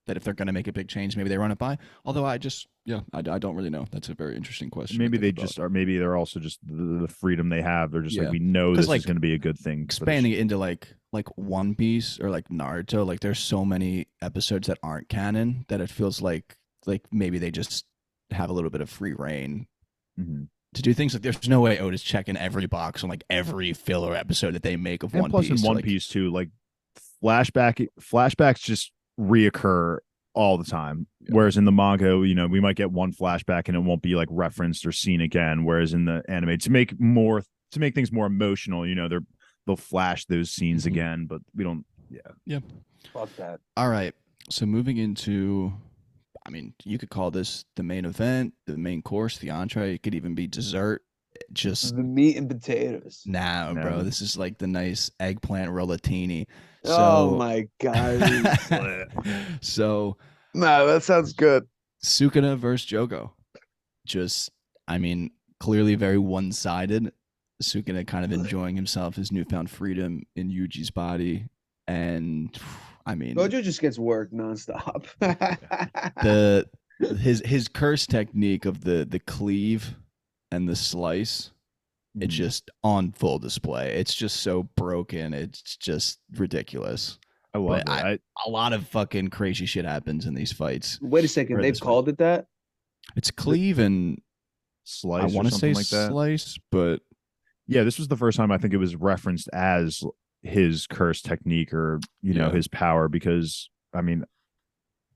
that if they're going to make a big change, maybe they run it by. Although I don't really know. That's a very interesting question. maybe to they think about. just are. Maybe they're also just the freedom they have. They're just Yeah. like we know 'Cause, this like, is going to be a good thing. but it's- Expanding it into like One Piece or like Naruto, like there's so many episodes that aren't canon that it feels like maybe they just have a little bit of free reign Mhm. to do things. Like there's no way Otis checking every box on like every filler episode that they make of And One plus Piece. in One like, Piece too, like flashbacks just reoccur all the time. Yeah. Whereas in the manga, you know, we might get one flashback and it won't be like referenced or seen again. Whereas in the anime, to make things more emotional, you know, they'll flash those scenes Mhm. again, but we don't. Yeah. Fuck that. All right. So moving into, I mean, you could call this the main event, the main course, the entree. It could even be dessert. Just The meat and potatoes. now, No. bro. This is like the nice eggplant rollatini. Oh So, my god. so No, that sounds good. Sukuna versus Jogo. Just, I mean, clearly very one-sided. Sukuna kind of enjoying himself, his newfound freedom in Yuji's body, and I mean, Gojo just gets work nonstop. the his curse technique of the cleave and the slice, it's Mhm. just on full display. It's just so broken. It's just ridiculous. I love But it. a lot of fucking crazy shit happens in these fights. Wait a second, Or they've this fight. called it that? It's cleave and Slice I or want to say something like that. slice, but Yeah, this was the first time I think it was referenced as his curse technique or you know Yeah. his power because I mean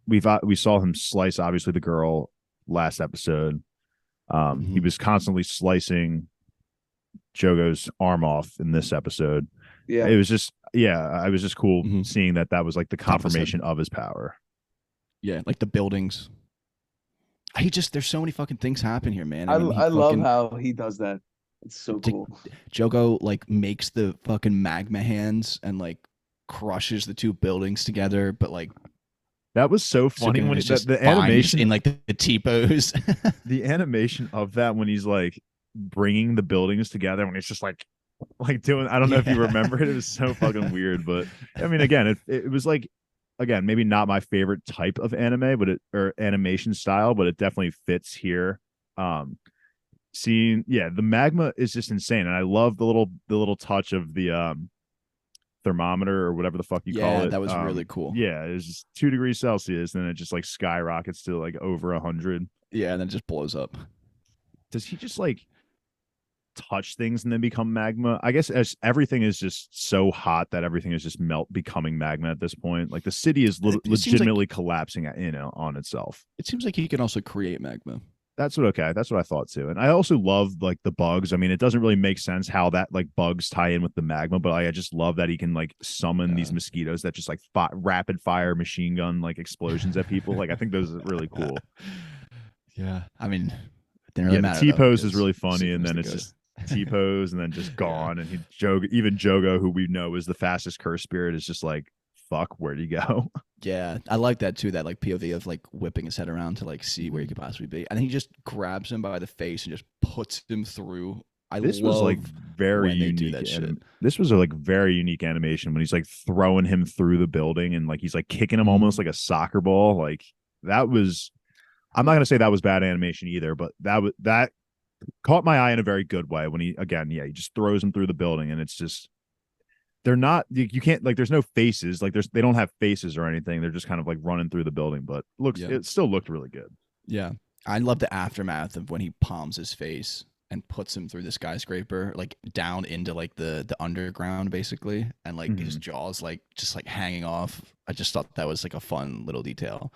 we saw him slice obviously the girl last episode. He Mhm. was constantly slicing Jogo's arm off in this episode. Yeah. It was just it was just cool Mhm. seeing that was like the Top of his head. confirmation of his power. yeah, like the buildings. There's so many fucking things happen here, man. I mean, he love fucking- how he does that. It's so Dick- cool. Jogo like makes the fucking magma hands and like crushes the two buildings together, but like That was so funny Sukuna when is just the fine animation in like the T-pose. the animation of that when he's like bringing the buildings together when he's just like doing I don't know if you Yeah. remember it was so fucking weird but I mean again it was like again maybe not my favorite type of anime but or animation style but it definitely fits here seeing the magma is just insane and I love the little touch of the thermometer or whatever the fuck you call it that was really cool. yeah it was just 2 degrees Celsius and then it just like skyrockets to like over 100. Yeah, and then it just blows up. Does he just like touch things and then become magma? I guess as everything is just so hot that everything is just becoming magma at this point. Like the city is It seems like- legitimately collapsing, on itself. It seems like he can also create magma. That's what I thought too. And I also love like the bugs. I mean, it doesn't really make sense how that like bugs tie in with the magma, but I just love that he can like summon these mosquitoes that just like rapid fire machine gun like explosions at people. Like I think those are really cool. Yeah, I mean, it didn't really The matter, T though, pose is because really funny, Sukuna's and then the it's goat. just T pose, and then just gone. And even Jogo, who we know is the fastest curse spirit, is just like, "Fuck, where'd he go?" Yeah, I like that too. That like POV of like whipping his head around to like see where he could possibly be, and he just grabs him by the face and just puts him through. I This was like love very when they do unique. that shit. This was a like very unique animation when he's like throwing him through the building and like he's like kicking him almost like a soccer ball. Like that was. I'm not gonna say that was bad animation either, but that caught my eye in a very good way when he just throws him through the building and it's just they're not you can't like there's no faces like they don't have faces or anything. They're just kind of like running through the building, but it still looked really good. Yeah. I love the aftermath of when he palms his face and puts him through the skyscraper, like down into like the underground basically, and like his jaws like just like hanging off. I just thought that was like a fun little detail.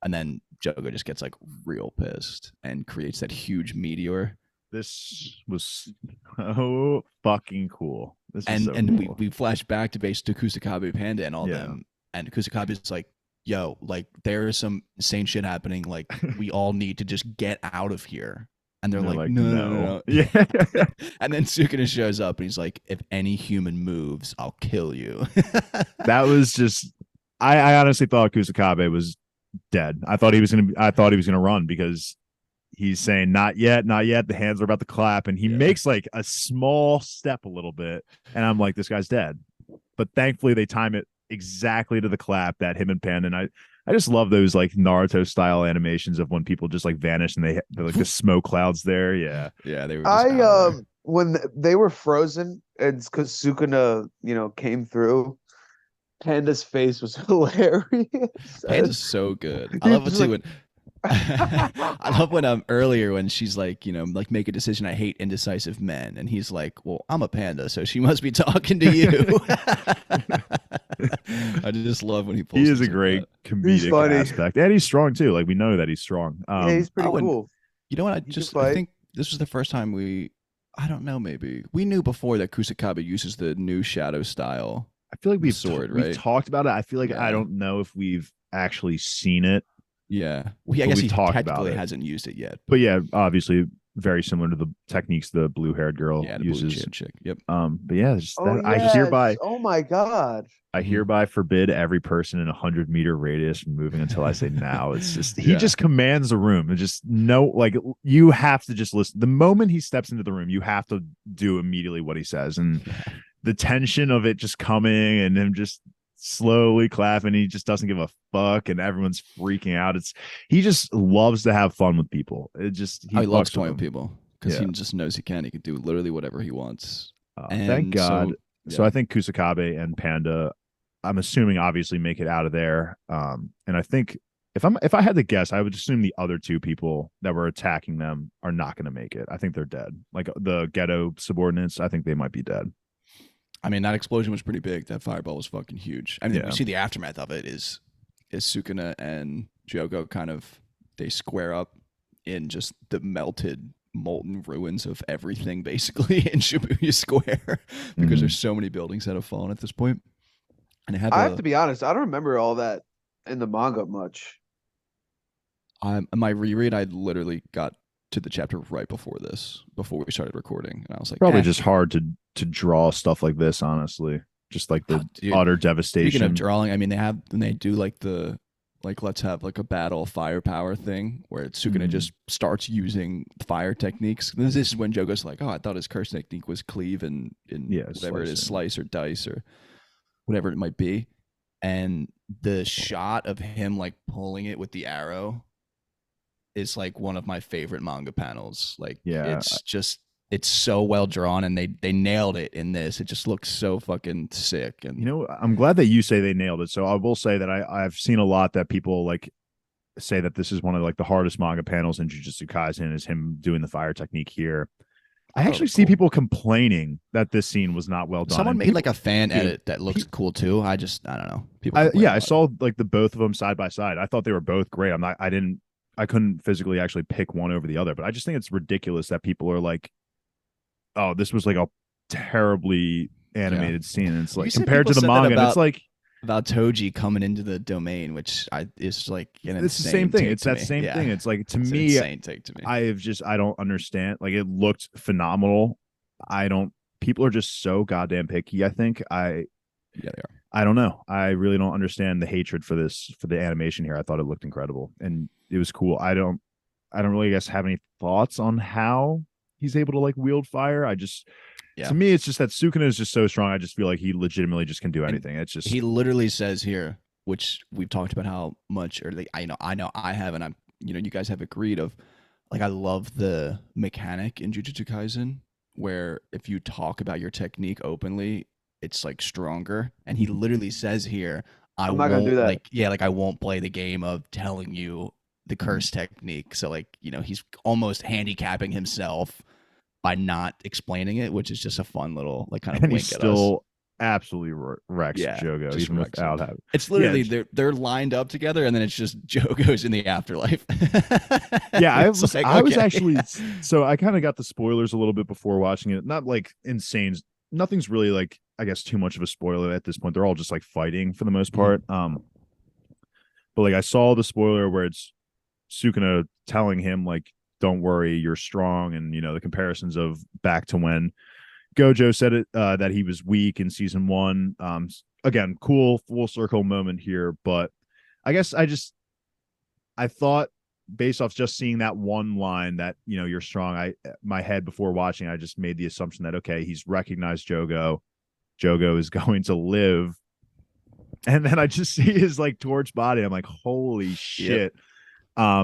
And then Jogo just gets like real pissed and creates that huge meteor. This was so fucking cool. We flash back to base to Kusakabe Panda and all them, and Kusakabe's like, yo, like there is some insane shit happening. Like we all need to just get out of here. And they're like, no. Yeah. And then Sukuna shows up and he's like, if any human moves, I'll kill you. That was just I honestly thought Kusakabe was dead. I thought he was gonna run because he's saying not yet. The hands are about to clap, and he makes like a small step a little bit, and I'm like, this guy's dead. But thankfully, they time it exactly to the clap that him and Panda. And I just love those like Naruto style animations of when people just like vanish and they're like the smoke clouds there. Yeah, they were. Just when they were frozen, it's because Sukuna, came through. Panda's face was hilarious. Panda's so good. I love it too. I love when earlier when she's like, like make a decision. I hate indecisive men, and he's like, well, I'm a panda, so she must be talking to you. I just love when he pulls. He is a great comedic aspect, and he's strong too. Like we know that he's strong. Yeah, he's pretty cool. You know what? I think this was the first time I don't know, maybe we knew before that Kusakabe uses the new shadow style. I feel like we've talked about it. I feel like I don't know if we've actually seen it. Yeah. Well, I guess he technically hasn't used it yet. But yeah, obviously very similar to the techniques the blue-haired girl uses. Blue chick. Yep. But yeah, just I hereby. Oh my god. I hereby forbid every person in 100-meter radius from moving until I say now. It's just he just commands the room and just you have to just listen. The moment he steps into the room, you have to do immediately what he says, and the tension of it just coming and him just slowly clapping. He just doesn't give a fuck, and everyone's freaking out. He just loves to have fun with people. He loves toying with people because he just knows he can do literally whatever he wants. Thank God. So I think Kusakabe and Panda, I'm assuming, obviously make it out of there. And I think if I had to guess, I would assume the other two people that were attacking them are not going to make it. I think they're dead. Like the ghetto subordinates, I think they might be dead. I mean, that explosion was pretty big. That fireball was fucking huge. I mean, we see the aftermath of it is Sukuna and Jogo kind of, they square up in just the molten ruins of everything, basically, in Shibuya Square, because there's so many buildings that have fallen at this point. And I have to be honest, I don't remember all that in the manga much. My reread, I literally got to the chapter right before we started recording, and I was like, probably just hard to draw stuff like this, honestly. Just like the utter devastation. Speaking of drawing, I mean, they do like the let's have like a battle firepower thing where Sukuna just starts using fire techniques. This is when Jogo's like, oh, I thought his curse technique was cleave and whatever it is, slice or dice or whatever it might be. And the shot of him like pulling it with the arrow is like one of my favorite manga panels. Like, it's so well drawn, and they nailed it in this. It just looks so fucking sick. And I'm glad that you say they nailed it. So I will say that I've seen a lot that people like say that this is one of like the hardest manga panels in Jujutsu Kaisen is him doing the fire technique here. I actually see people complaining that this scene was not well done. Someone made like a fan edit that looks cool too. I don't know. I saw like the both of them side by side. I thought they were both great. I couldn't physically actually pick one over the other, but I just think it's ridiculous that people are like, oh, this was like a terribly animated scene. And it's like compared to the manga, it's like about Toji coming into the domain, which is like it's the same thing. It's that same thing. It's like to me, insane take to me. I don't understand. Like it looked phenomenal. People are just so goddamn picky. I think they are. I don't know. I really don't understand the hatred for the animation here. I thought it looked incredible and it was cool. I don't really guess have any thoughts on how he's able to like wield fire. To me, it's just that Sukuna is just so strong. I just feel like he legitimately just can do anything. It's just he literally says here, which we've talked about how much, or like, I know I have, and I'm, you guys have agreed of, like, I love the mechanic in Jujutsu Kaisen where if you talk about your technique openly, it's like stronger. And he literally says here, I'm not gonna do that. I won't play the game of telling you the curse technique. So like, he's almost handicapping himself by not explaining it, which is just a fun little like kind of and wink he at still us. absolutely wrecks Jogo just even wrecks without him. having. It's literally they're lined up together, and then it's just Jogo's in the afterlife. Yeah, I was okay. actually so I kind of got the spoilers a little bit before watching it. Not like insane. Nothing's really like, I guess, too much of a spoiler at this point. They're all just like fighting for the most part. But like I saw the spoiler where it's Sukuna telling him like, "Don't worry, you're strong," and the comparisons of back to when Gojo said it that he was weak in season 1. Again, cool full circle moment here, but I guess I thought based off just seeing that one line that you're strong, my head before watching, I just made the assumption that okay, he's recognized Jogo is going to live, and then I just see his like torch body. I'm like, holy shit. I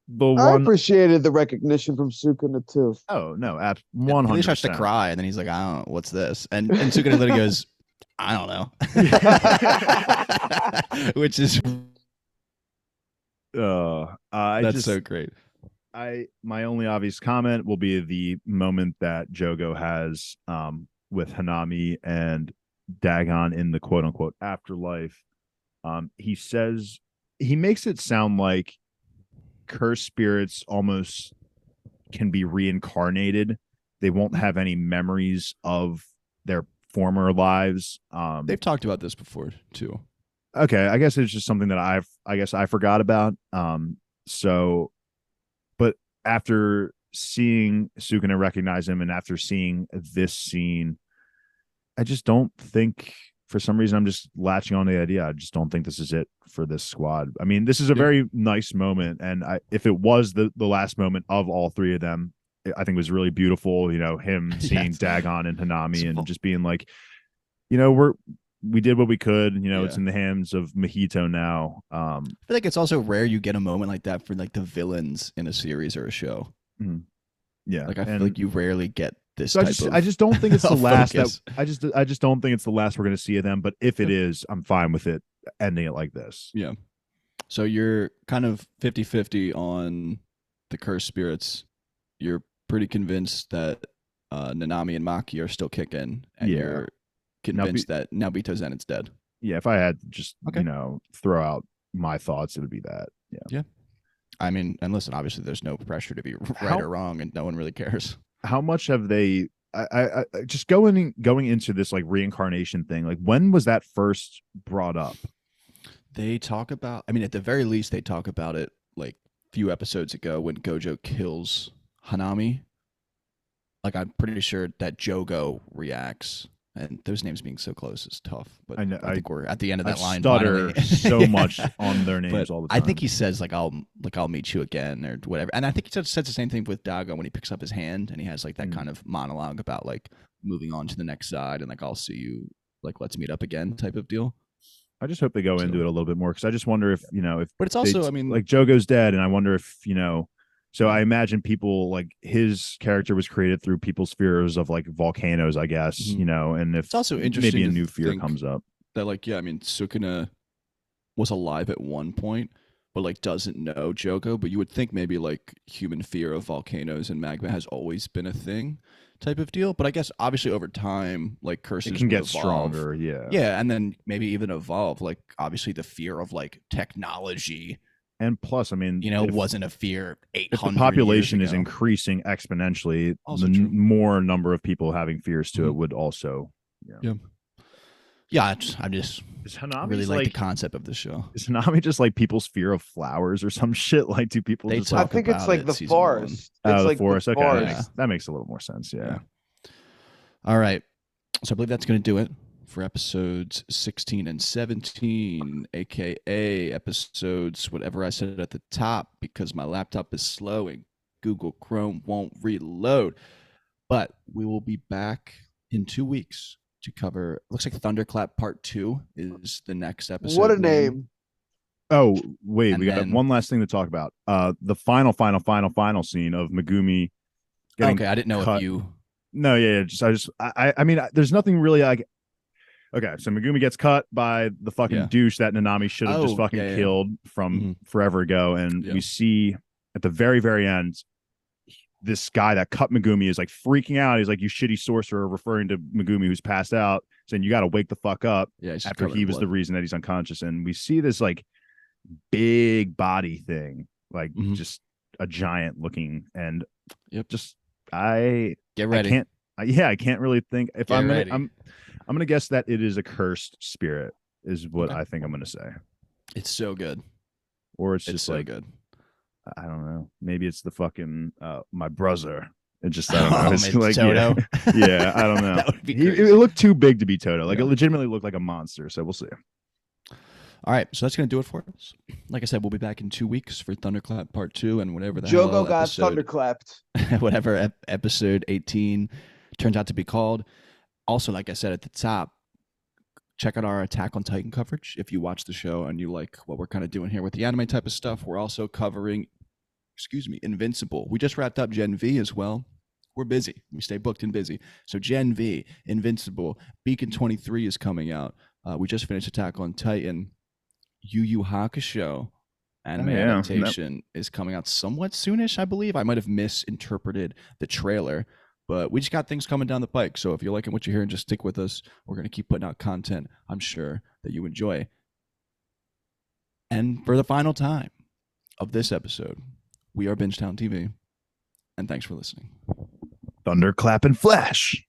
appreciated the recognition from Sukuna too. Oh no, 100%. He starts to cry, and then he's like, "I don't know, what's this?" And Sukuna literally goes, "I don't know," which is that's so great. My only obvious comment will be the moment that Jogo has with Hanami and Dagon in the quote unquote afterlife. He makes it sound like cursed spirits almost can be reincarnated. They won't have any memories of their former lives. They've talked about this before too. Okay, I guess it's just something that I forgot about. But after seeing Sukuna recognize him and after seeing this scene, I just don't think, for some reason, I'm just latching on to the idea. I just don't think this is it for this squad. I mean, this is a very nice moment, and if it was the last moment of all three of them, I think it was really beautiful. Him seeing Dagon and Hanami and just being like, we did what we could. It's in the hands of Mahito now. I feel like it's also rare you get a moment like that for like the villains in a series or a show. Yeah, like I feel like you rarely get this. So I just don't think it's the last. I just don't think it's the last we're going to see of them. But if it is, I'm fine with it ending it like this. Yeah. So you're kind of 50-50 on the cursed spirits. You're pretty convinced that Nanami and Maki are still kicking, and you're convinced that Naobito Zenit's dead. Yeah, if I had to just throw out my thoughts, it would be that. Yeah. I mean, and listen, obviously there's no pressure to be right or wrong, and no one really cares. How much have they I just going into this like reincarnation thing, like when was that first brought up? They talk about, I mean, at the very least they talk about it like a few episodes ago when Gojo kills Hanami. Like I'm pretty sure that Jogo reacts, and those names being so close is tough. But I think we're at the end of that line. Stutter so much on their names all the time. I think he says I'll meet you again or whatever. And I think he says the same thing with Dagon when he picks up his hand and he has like that kind of monologue about like moving on to the next side and like I'll see you, like let's meet up again type of deal. I just hope they go into it a little bit more, because I just wonder if But it's also, I mean, like Jogo's dead, and I wonder if So I imagine people like his character was created through people's fears of like volcanoes, I guess, and if it's also interesting, maybe a new fear comes up that like, I mean, Sukuna was alive at one point, but like doesn't know Jogo, but you would think maybe like human fear of volcanoes and magma has always been a thing type of deal. But I guess obviously over time, like curses can get evolve. stronger. Yeah. And then maybe even evolve. Like obviously the fear of like technology. And plus, I mean, it wasn't a fear 800 if the population years is ago. increasing exponentially, Also the true. more number of people having fears to it would also. Yeah, I just really like the concept of the show. Is Hanami just like people's fear of flowers or some shit? Like, do people just I think it's like the forest. It's like the forest. Okay, Yeah. that makes a little more sense. Yeah. All right. So I believe that's going to do it for episodes 16 and 17, aka episodes whatever I said at the top, because my laptop is slow and Google Chrome won't reload. But we will be back in 2 weeks to cover, looks like Thunderclap Part 2 is the next episode. What a name. Oh, wait, And we got then- one last thing to talk about. The final scene of Megumi getting Okay, I didn't know cut. if you. No, yeah, I mean, there's nothing really like. Okay, so Megumi gets cut by the fucking Yeah. douche that Nanami should have just Oh, fucking yeah, yeah. killed from Mhm. forever ago, and Yeah. we see at the very, very end, this guy that cut Megumi is like freaking out. He's like, "You shitty sorcerer," referring to Megumi who's passed out, saying, "You got to wake the fuck up." Yeah, he's just After covered he in was the blood. reason that he's unconscious, and we see this like big body thing, like Mhm. just a giant looking, and Yep. just I Get ready. I can't really think if Get I'm gonna ready. I'm gonna guess that it is a cursed spirit is what Okay. I think I'm gonna say, It's so good. or it's It's just so like good. I don't know, maybe it's the fucking my brother. It just I don't know. Oh, It's maybe like Toto? yeah, I don't know. That would be It crazy. looked too big to be Toto. Like Yeah. it legitimately looked like a monster. So we'll see. All right, so that's going to do it for us. Like I said, we'll be back in 2 weeks for Thunderclap Part 2 and whatever the hell Jogo got episode, thunderclapped. whatever episode 18 turns out to be called. Also, like I said at the top, check out our Attack on Titan coverage. If you watch the show and you like what we're kind of doing here with the anime type of stuff, we're also covering, Invincible. We just wrapped up Gen V as well. We're busy. We stay booked and busy. So Gen V, Invincible, Beacon 23 is coming out. We just finished Attack on Titan. Yu Yu Hakusho anime yeah. adaptation is coming out somewhat soonish, I believe. I might have misinterpreted the trailer, but we just got things coming down the pike. So if you're liking what you're hearing, just stick with us. We're going to keep putting out content I'm sure that you enjoy. And for the final time of this episode, we are Bingetown TV, and thanks for listening. Thunderclap and Flash.